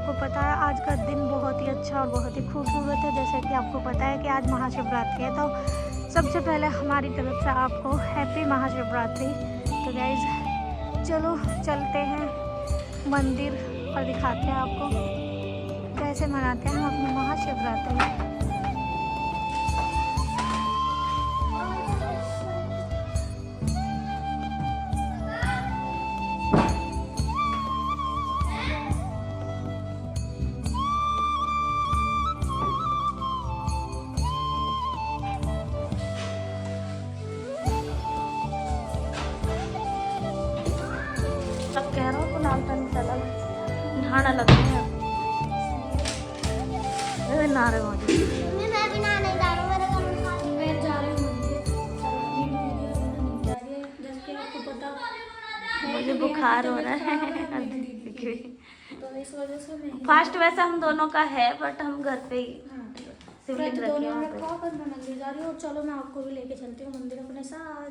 आपको पता है आज का दिन बहुत ही अच्छा और बहुत ही खूबसूरत है। जैसे कि आपको पता है कि आज महाशिवरात्रि है, तो सबसे पहले हमारी तरफ से आपको हैप्पी महाशिवरात्रि। तो गाइज चलो चलते हैं मंदिर और दिखाते हैं आपको कैसे मनाते हैं हम अपनी महाशिवरात्रि। अब कह रहा हूँ तो नाम चला नहाना लग गया नहा रहे मैं भी नहाने जा रहा हूँ। मेरे घर में मैं जा रही हूँ जैसे कि आपको पता मुझे बुखार हो रहा है तो इस वजह से मैं फास्ट वैसे हम दोनों का है बट हम घर पे ही शिवलिंग रखे हैं वहाँ पे। मैं मंदिर जा रही हूँ और चलो मैं आपको भी लेके चलती हूँ मंदिर अपने साथ।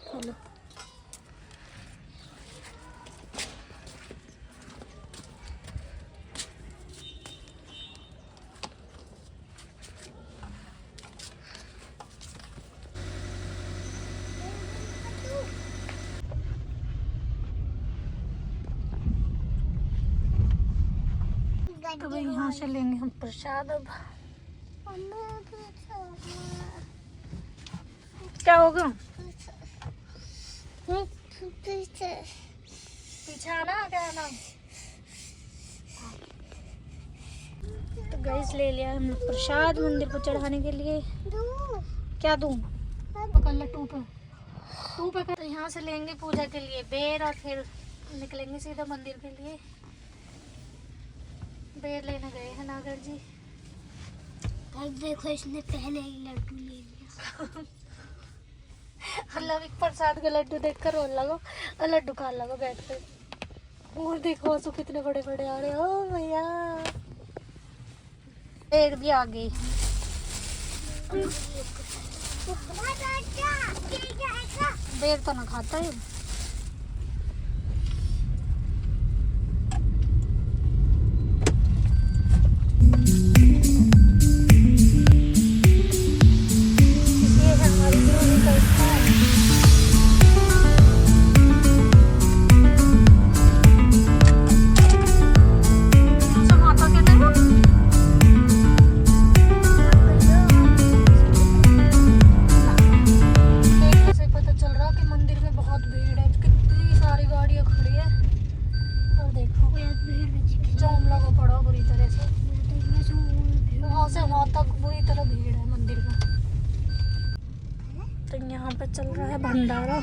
चलो तो यहाँ से लेंगे हम प्रसाद। अब क्या हो गया पीछे आना क्या आना। तो गैस ले लिया हमने प्रसाद मंदिर को चढ़ाने के लिए। क्या दूँ पकड़ टू पे कर। यहाँ से लेंगे पूजा के लिए बेर और फिर निकलेंगे सीधा मंदिर के लिए। बेर लेने गए हैं नागर जी। देखो इसने पहले ही लड्डू ले लिया। मतलब एक प्रसाद का लड्डू देखकर रोने लगो और लड्डू खा लगो बैठ कर। और देखो आंसू कितने बड़े बड़े आ रहे। ओ भैया बेर भी आ गई। बेर तो ना खाता है। तो यहाँ पे चल रहा है भंडारा।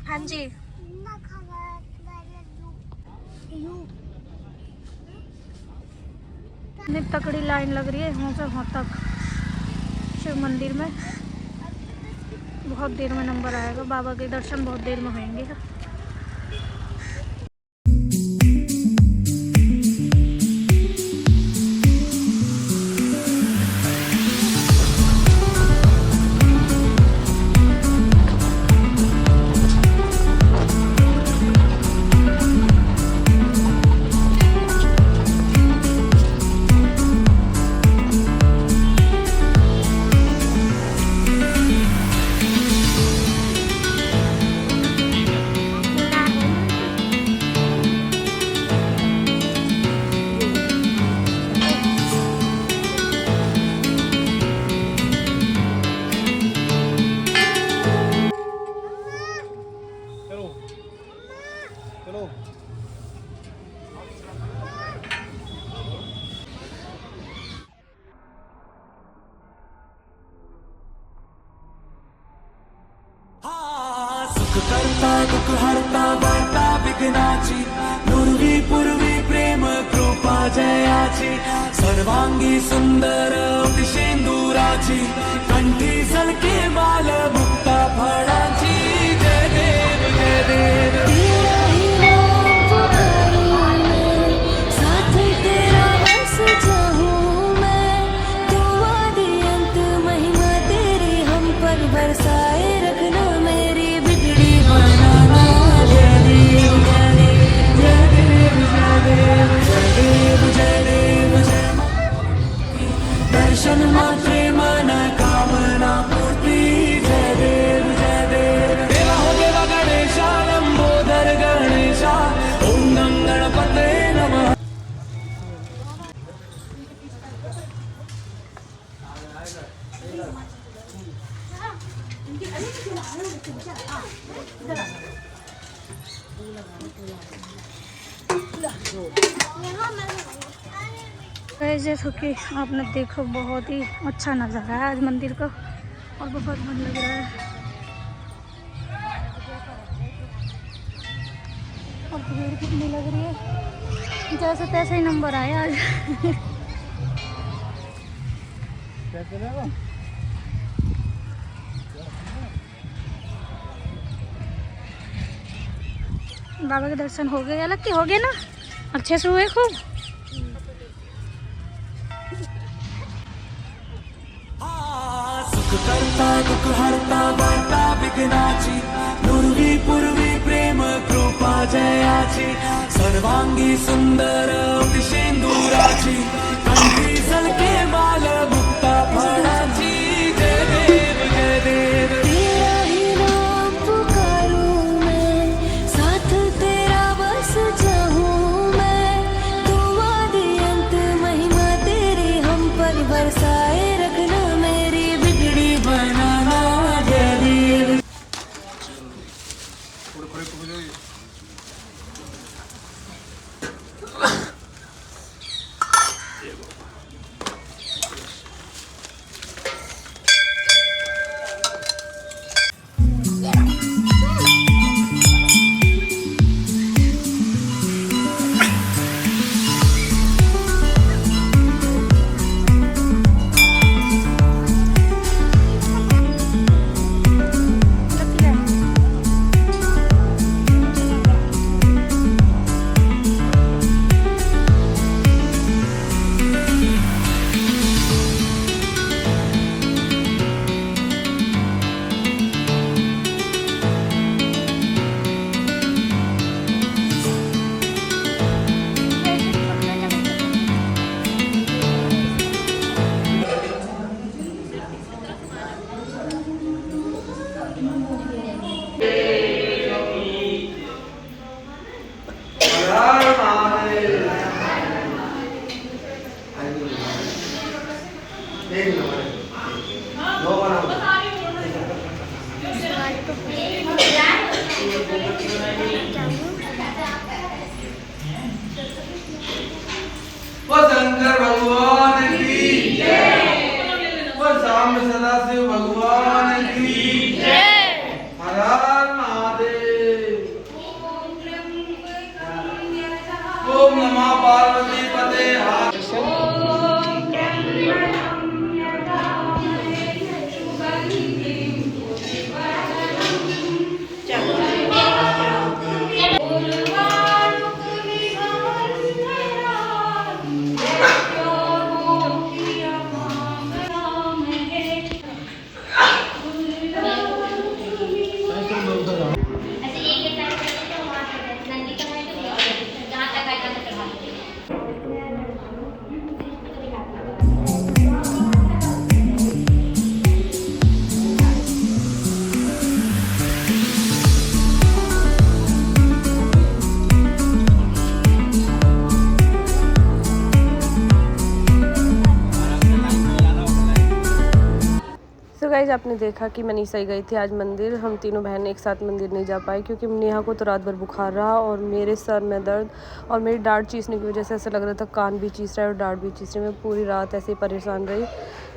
हाँ जी इतनी तकड़ी लाइन लग रही है यहाँ से वहाँ तक शिव मंदिर में। बहुत देर में नंबर आएगा। बाबा के दर्शन बहुत देर में होंगे। करता दुख हरता वार्ता विघ्नाची पूर्वी पूर्वी प्रेम कृपा जयाची सर्वांगी सुंदर दिशेंदुराची कंठी सलके बाल मुक्ता फळाची जय देव जय देव। महिमा तेरी हम पर बरस जैसे कि आपने देखो बहुत ही अच्छा नज़ारा है आज मंदिर का और बहुत मन लग रहा है और भीड़ कितनी लग रही है। जैसे तैसे ही नंबर आए आज। बाबा के दर्शन हो गए, अलग के हो गए ना, अच्छे से हुए खूब। सुख करता दुख हरता वार्ता विघ्नाची नुरवी पूर्वी प्रेम कृपा जयाची सर्वांगी सुंदर शेंदुराची कंठी सलके माल मुक्ता फळाची जय देव जय देव। तेरा ही नाम पुकारूं मैं, साथ तेरा बस जाऊं मैं, तुम आदि अंत महिमा तेरी हम पर बरसाए रखना, मेरी बिगड़ी बनाना जय देव। शंकर भगवान की जय, साम सदाशिव भगवान की जय, हर हर महादेव। ओम नमः पार्वती पते गाइस आपने देखा कि मनीषा ही गई थी आज मंदिर। हम तीनों बहनें एक साथ मंदिर नहीं जा पाई क्योंकि नेहा को तो रात भर बुखार रहा और मेरे सर में दर्द और मेरी डांट चीसने की वजह से ऐसा लग रहा था कान भी चीस रहा है और डांट भी चीस रही है। मैं पूरी रात ऐसे ही परेशान रही।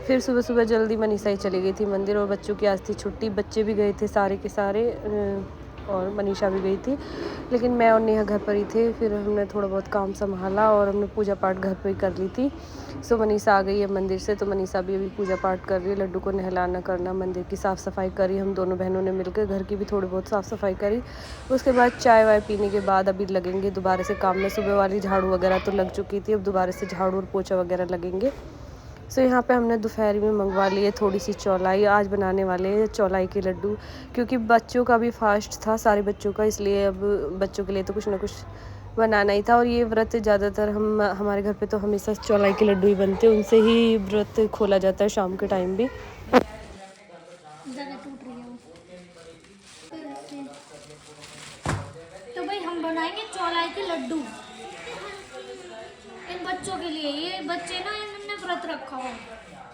फिर सुबह सुबह जल्दी मनीषा ही चली गई थी मंदिर और बच्चों की आज थी छुट्टी, बच्चे भी गए थे सारे के सारे और मनीषा भी गई थी, लेकिन मैं और नेहा घर पर ही थे। फिर हमने थोड़ा बहुत काम संभाला और हमने पूजा पाठ घर पर ही कर ली थी। सो मनीषा आ गई है मंदिर से, तो मनीषा भी अभी पूजा पाठ कर रही है। लड्डू को नहलाना करना, मंदिर की साफ़ सफाई करी हम दोनों बहनों ने मिलकर, घर की भी थोड़ी बहुत साफ़ सफाई करी। उसके बाद चाय वाय पीने के बाद अभी लगेंगे दोबारा से काम में। सुबह वाली झाड़ू वगैरह तो लग चुकी थी, अब दोबारा से झाड़ू और पोछा वगैरह लगेंगे। सो यहाँ पे हमने दोपहर में मंगवा लिए थोड़ी सी चौलाई। आज बनाने वाले हैं चौलाई के लड्डू, क्योंकि बच्चों का भी फास्ट था सारे बच्चों का, इसलिए अब बच्चों के लिए तो कुछ ना कुछ बनाना ही था। और ये व्रत ज़्यादातर हमारे घर पे तो हमेशा चौलाई के लड्डू ही बनते हैं, उनसे ही व्रत खोला जाता है शाम के टाइम भी। जगह टूट रही है वो। तो भाई हम बनाएंगे चौलाई के लड्डू इन बच्चों के लिए। ये बच्चे ना इन्होंने व्रत रखा हो,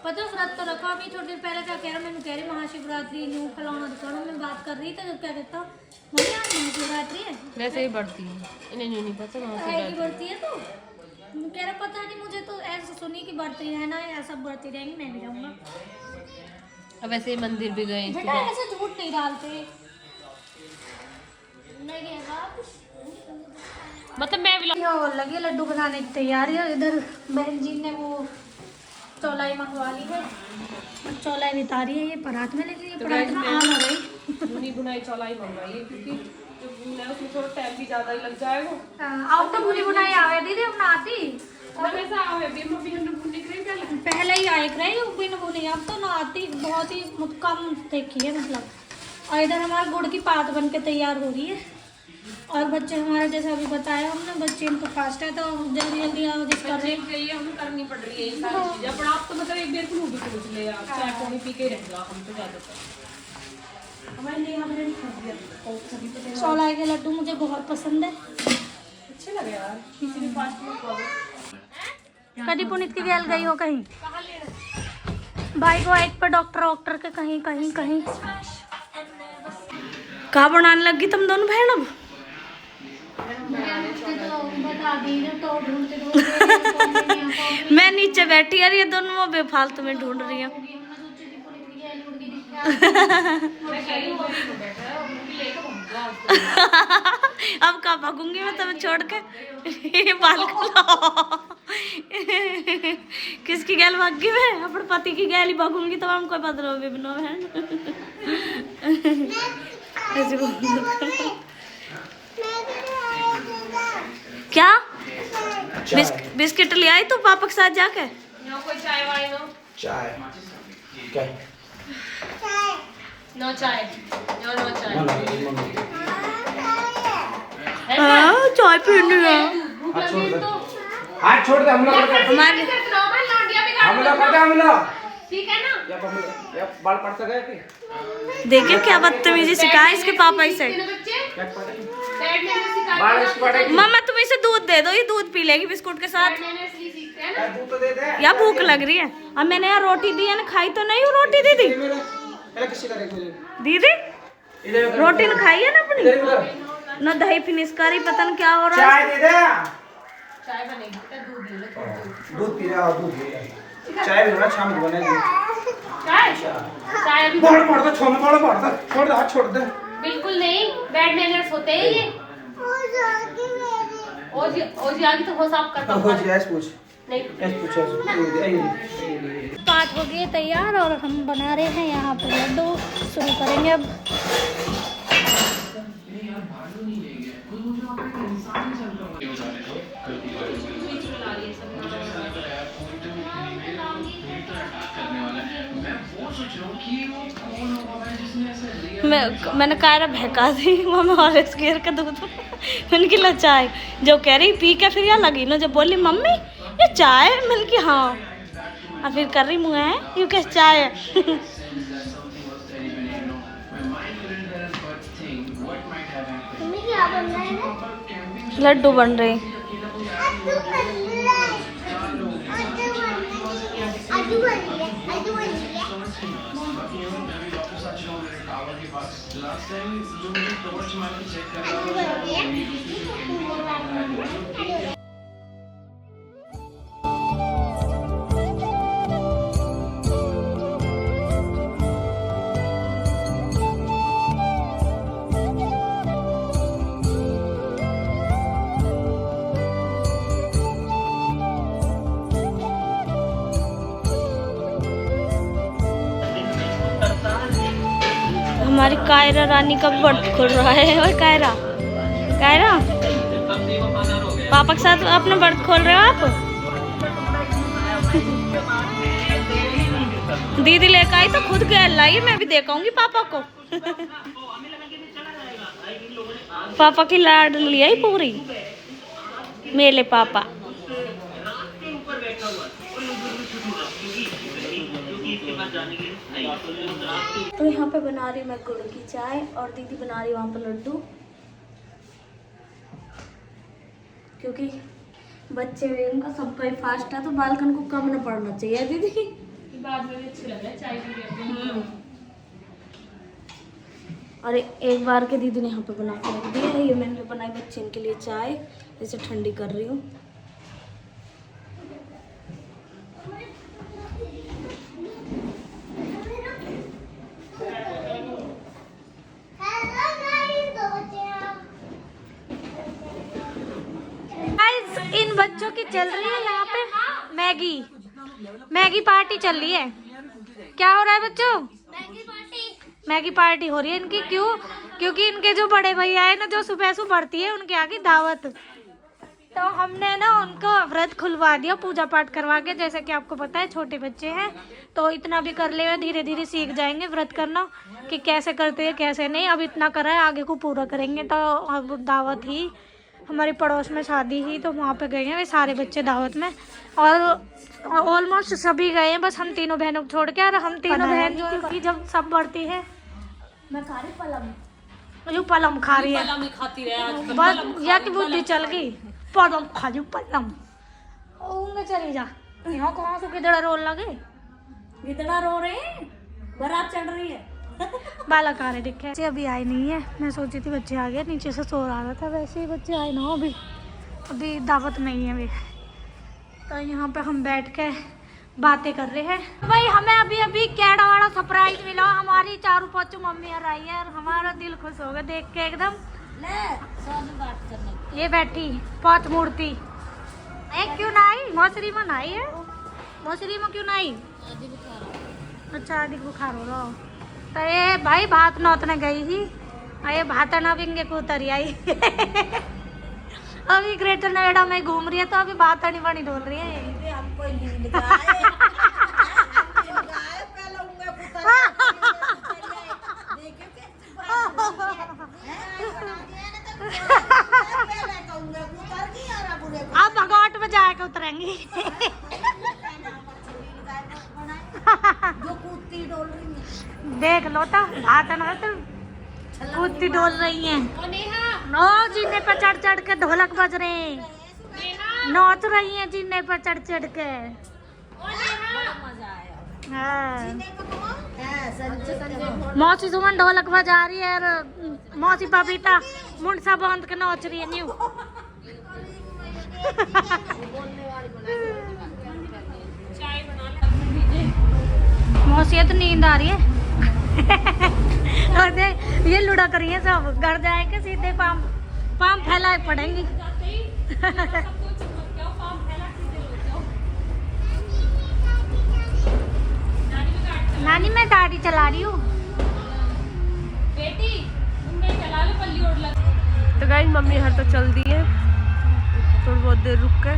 पता व्रत तो रखा। अभी थोड़ी देर पहले क्या कह रहा, मैंने कह रही महाशिवरात्रि न्यू फलाना दिखाना, मैं बात कर रही थी तो क्या कहता मम्मी आज महाशिवरात्रि है। वैसे ही बढ़ती है, इन्हें नहीं पता बढ़ती है तो कह रहा पता नहीं, मुझे तो ऐसे सुनी कि बढ़ती रहना है, ऐसा बढ़ती रहेंगी, मैं नहीं जाऊंगा। अब ऐसे मंदिर भी गए बेटा ऐसे झूठ नहीं डालते, नहीं है बाप। मतलब मैं लगे लड्डू बनाने की तैयारी है। इधर बहन जी ने वो चौलाई मंगवा ली है, चौलाई बिता रही है, ये परात में लगी है। तो परात में आम हो गई, बुनी बुनाई चौलाई मंगवाई है क्योंकि जो बुना है उसमें थोड़ा टाइम भी ज्यादा ही लग जाएगा। आप तो बुनी बुनाई आवे दीदी अपना आती वैसा आवे भी मम्मी हमने बुनने के लिए पहले पहले ही आए रही बिन बुनी, अब तो ना आती, बहुत ही कम देखी है मतलब। और इधर हमारा गुड़ की पात बन के तैयार हो रही है। और बच्चे हमारे जैसे अभी बताया हमने, बच्चे इनको फास्ट है तो जल्दी जल्दी जिस कर रहे के लिए हमें करनी पड़ रही है ये सारी चीजें। पर आप तो मतलब एक देर को भी पूछ ले आप, चाय पानी पी के रहेगा हम तो ज्यादातर। हमारे लिए हमने नहीं खा दिया सभी पता है। चौलाई के लड्डू मुझे बहुत पसंद है, अच्छे लगे यार, किसी भी फास्ट फूड खा लो। कभी पुनीत की गैल गई हो कहीं, भाई को एक पर डॉक्टर के कहीं कहीं कहीं। कहाँ बनाने लगी तुम दोनों बहन? अब मैं नीचे बैठी यार, ये दोनों बेफालतू में ढूंढ रही हैं। अब कहाँ भागूंगी मैं तुम्हें छोड़ के, ये बाल किसकी गैल भागी मैं? अपने पति की गैल ही भागूंगी तो हम कोई बदलो भी बनो है। क्या बिस्किट ले आई तू पापा के साथ जाके? कोई चाय वाली नो? चाय क्या? नो चाय, नो चाय। चाय पीने हाथ छोड़ दे, हम लोग हमारे हम लोग ठीक है ना? या बाल पड़ सके कि देखिए क्या बदतमीजी सिखाया इसके पापा इसे। बाल इस पड़े मम्मा तुम इसे दूध दे दो, ये दूध पी लेगी बिस्कुट के साथ। दूध तो दे दे या भूख लग रही है। अब मैंने यार रोटी दी है ना, खाई तो नहीं हूँ रोटी दीदी। पहले किसी का देख दीदी इधर रोटी ना खाई है ना अपनी, इधर ना दही फिनिश करी, पता नहीं क्या हो रहा चाय है। दे दे। चाय बनेगी तो दूध ले लो। दूध पी रहा हो, दूध पी रहा। चाय भी बना, शाम को बनेगी चाय अभी बाल पड़ दे, छोड़ बाल पड़ दे, छोड़ दे, हाथ छोड़ दे। बिल्कुल नहीं, बेड मैनर्स होते हैं ये। ओजी आगे तो हो साफ करता हो जी ऐसे पूछ, नहीं। ऐसे पूछ, पाठ हो गई तैयार और हम बना रहे हैं यहाँ पे लड्डू। शुरू करेंगे अब। मैंने कायरा बहका दी मम्मी और इसके का दूध। मैंने की ला चाय, जो कह रही पी के फिर या लगी ना, जब बोली मम्मी ये चाय, मैंने की हाँ। और फिर कर रही मुँह है यू कैसे चाय है। लड्डू बन रहे। हमारी कायरा रानी का बर्थ खुल रहा है। और कायरा कायरा पापा के साथ अपना बर्थ खोल रहे हो आप? दीदी लेकर आई तो खुद गैल लाई, मैं भी देखाऊंगी पापा को। पापा की लाड लिया ही पूरी मेले पापा। तो यहाँ पे बना रही मैं गुड़ की चाय और दीदी बना रही वहाँ पर लड्डू, क्योंकि बच्चे उनका सबका ही फास्ट है तो बालकन को कम न पड़ना चाहिए दीदी। बाद में अच्छी लग रहा है चाय भी। और एक बार के दीदी ने यहाँ पे बना के रख दिया है। ये मैंने बनाई बच्चे के लिए चाय, इसे ठंडी कर रही हूँ। इन बच्चों की चल रही है यहाँ पे मैगी पार्टी चल रही है। क्या हो रहा है बच्चों? मैगी पार्टी हो रही है इनकी। क्यों? क्योंकि इनके जो बड़े भैया है ना, जो सुबह सुबह बढ़ती है, उनके आगे दावत। तो हमने ना उनको व्रत खुलवा दिया पूजा पाठ करवा के। जैसे कि आपको पता है छोटे बच्चे हैं तो इतना भी कर ले, धीरे धीरे सीख जाएंगे व्रत करना कि कैसे करते हैं कैसे नहीं। अब इतना करा है, आगे को पूरा करेंगे। तो अब दावत ही हमारी पड़ोस में शादी ही, तो वहाँ पे गए हैं वे सारे बच्चे दावत में, और ऑलमोस्ट सभी गए हैं, बस हम तीनों बहनों को छोड़ के। और हम तीनों बहन क्योंकि जब सब बढ़ती है, मैं खा रही पलम, जो पलम खा रही है पलम ही खाती रहे आज। बस या की बुद्धि चल गई। पलम खा जू पलम में चली जा। यहाँ कहाँ से किधर रोल लगे, कितना रो रहे हैं, बरात चढ़ रही है। बालक आ रहे दिखे। बच्चे अभी आए नहीं है। मैं सोची थी बच्चे आ गए, नीचे से सो रहा था, वैसे ही बच्चे आए ना हो। अभी दावत नहीं है अभी। तो यहाँ पे हम बैठ के बातें कर रहे हैं। भाई हमें अभी अभी कैड़ा वाला सरप्राइज मिला। हमारी चारू पाँचों मम्मी और आई है, और हमारा दिल खुश हो गया देख के एकदम। ये बैठी पाँच मूर्ति एक क्यों ना आई? मौसरी में ना आई है। मौसरी में क्यों ना आई? अच्छा आदि बुखार हो रहा हो। तो ये भाई भात नौतने गई ही, ये भाता ना बिंगे को उतरी आई। अभी ग्रेटर नोएडा में घूम रही है, तो अभी भाता नहीं बनी डोल रही है। अब भगवाट में जाके उतरेंगी। देख लो तो भात ना तो कूदती डोल रही हैं। नो जीने पर चढ़ चढ़ के ढोलक बज रहे हैं, नाच रही हैं जीने पर चढ़ चढ़ के। हाँ। मौसी सुमन ढोलक बजा रही है, और मौसी बबीता मुंडसा बांध के नाच रही है न्यू। मौसी तो नींद आ रही है। और देख ये लुढ़क करी है सब। घर जाएंगे सीधे पाम फैलाए पड़ेंगी। नानी मैं गाड़ी चला रही हूँ। बेटी तुम चला लो, पल्ली ओढ़ लग। तो गाइस मम्मी हर तो चल दी है, थोड़ी बहुत देर रुक के